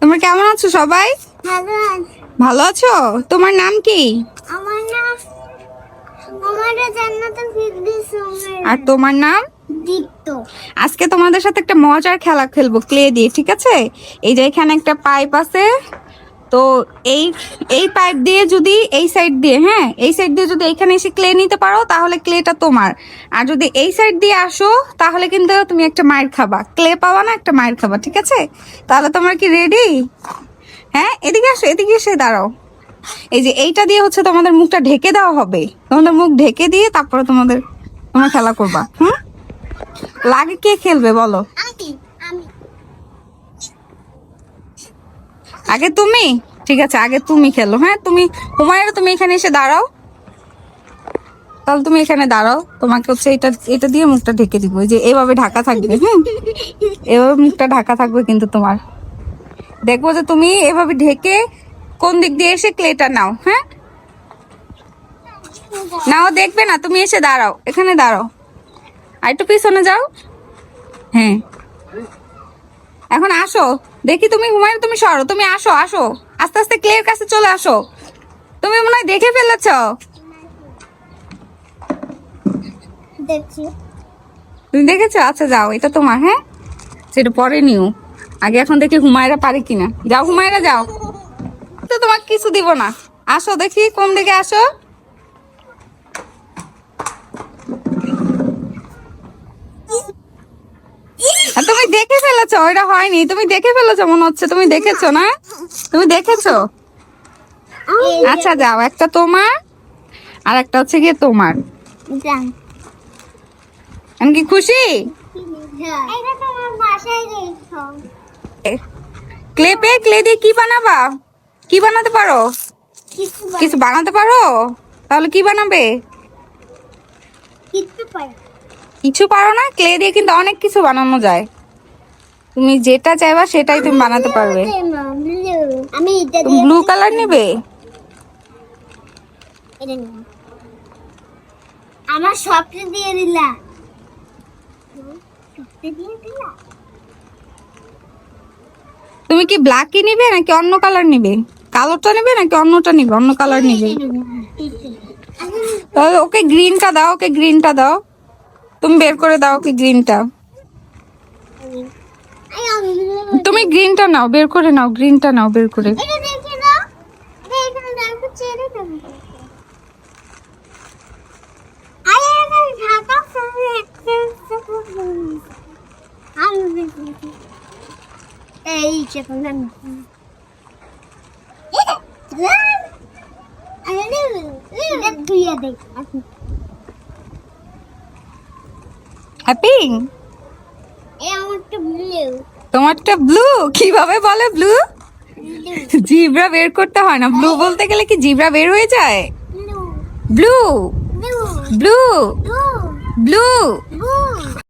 তোমরা কেমন আছো সবাই? ভালো আছি। ভালো আছো? তোমার নাম কি? আমার নাম জান্নাতুল ফিরদৌস। আর তোমার নাম? দীপ্ত। আজকে তোমাদের সাথে একটা মজার খেলা খেলবো ক্লে দিয়ে, ঠিক আছে? এই যে এখানে একটা পাইপ আছে, তো এই এই পাইপ দিয়ে যদি এই সাইড দিয়ে, হ্যাঁ এই সাইড দিয়ে যদি এখানে এসে ক্লে নিতে পারো তাহলে ক্লেটা তোমার। আর যদি এই সাইড দিয়ে আসো তাহলে কিন্তু তুমি একটা মায়ের খাবা, ক্লে পাওয়া না, একটা মায়ের খাবা, ঠিক আছে? তাহলে তোমরা কি রেডি? হ্যাঁ, এদিকে আসো, এদিকে এসে দাঁড়াও। এই যে এইটা দিয়ে হচ্ছে তোমাদের মুখটা ঢেকে দেওয়া হবে, তোমাদের মুখ ঢেকে দিয়ে তারপরে তোমরা খেলা করবা। লাগে কে খেলবে বলো? আমি আগে তুমি? ঠিক আছে, আগে তুমি খেলো। হ্যাঁ, তুমি হুমায়রা, তুমি এখানে এসে দাঁড়াও। তাহলে তুমি এখানে দাঁড়াও, তোমাকে হচ্ছে এটা দিয়ে মুখটা ঢেকে দিব। এই যে এভাবে ঢাকা থাকবে। এভাবে মুখটা ঢাকা থাকবে, কিন্তু তোমার দেখবো যে তুমি এভাবে ঢেকে কোন দিক দিয়ে এসে ক্লেটা নাও। হ্যাঁ, নাও, দেখবে না, তুমি এসে দাঁড়াও, এখানে দাঁড়াও, আর একটু পিছনে যাও। হ্যাঁ, এখন আসো, দেখি তুমি হুমায়রা, তুমি সরো, তুমি আসো, আসো আস্তে আস্তে ক্লের কাছে চলে আসো। তুমি মনে হয় দেখে ফেলেছ। দেখছি। তুমি দেখেছো? আচ্ছা যাও, এটা তোমার। হ্যাঁ, সেটা পরে নিও, আগে এখন দেখি হুমায়রা পারে কিনা। যাও হুমায়রা, যাও। তো তোমাকে কিছু দিব না, আসো দেখি কোন দিকে আসো। আর তুমি দেখে ফেলেছো, ওইটা হয়নি, তুমি দেখে ফেলেছো মনে হচ্ছে, তুমি দেখেছো না? তুমি দেখেছো? আচ্ছা যাও, একটা তোমার আর একটা হচ্ছে গিয়ে তোমার। জান। আমি কি খুশি? এটা তোমার বাসায় রেখো। ক্লে দিয়ে কি বানাবা? কি বানাতে পারো? কিছু বানাতে পারো? তাহলে কি বানাবে? কিছু পাই। কিছু পারো না? ক্লে দিয়ে কিন্তু অনেক কিছু বানানো যায়, তুমি যেটা চাইবা সেটাই তুমি বানাতে পারবে। আমি এটা তুমি দিয়ে ব্লু কালার নেবে? এটা নিব। আমার সবটা দিয়ে দিলা। সবটা দিয়ে দিলা। তুমি কি ব্ল্যাকই নিবে নাকি অন্য কালার নিবে? কালোটা নেবে নাকি অন্যটা নিবে, অন্য কালার নিবে? তাহলে ওকে গ্রিনটা দাও, ওকে গ্রিনটা দাও, তুমি বের করে দাও ওকে গ্রিনটা। তুমি গ্রিনটা নাও, বের করে নাও, গ্রিনটা নাও বের করে। এটা দেখে দাও। দেখে দাও, একটু ছেড়ে দাও। আরে এটা ঢাকা ফেলে একটা আমি এই চেপন না। হ্যাপি? তোমারটা ব্লু? কিভাবে বলে ব্লু? জিব্রা বের করতে হয় না, ব্লু বলতে গেলে কি জিব্রা বের হয়ে যায়? Blue, blue, blue.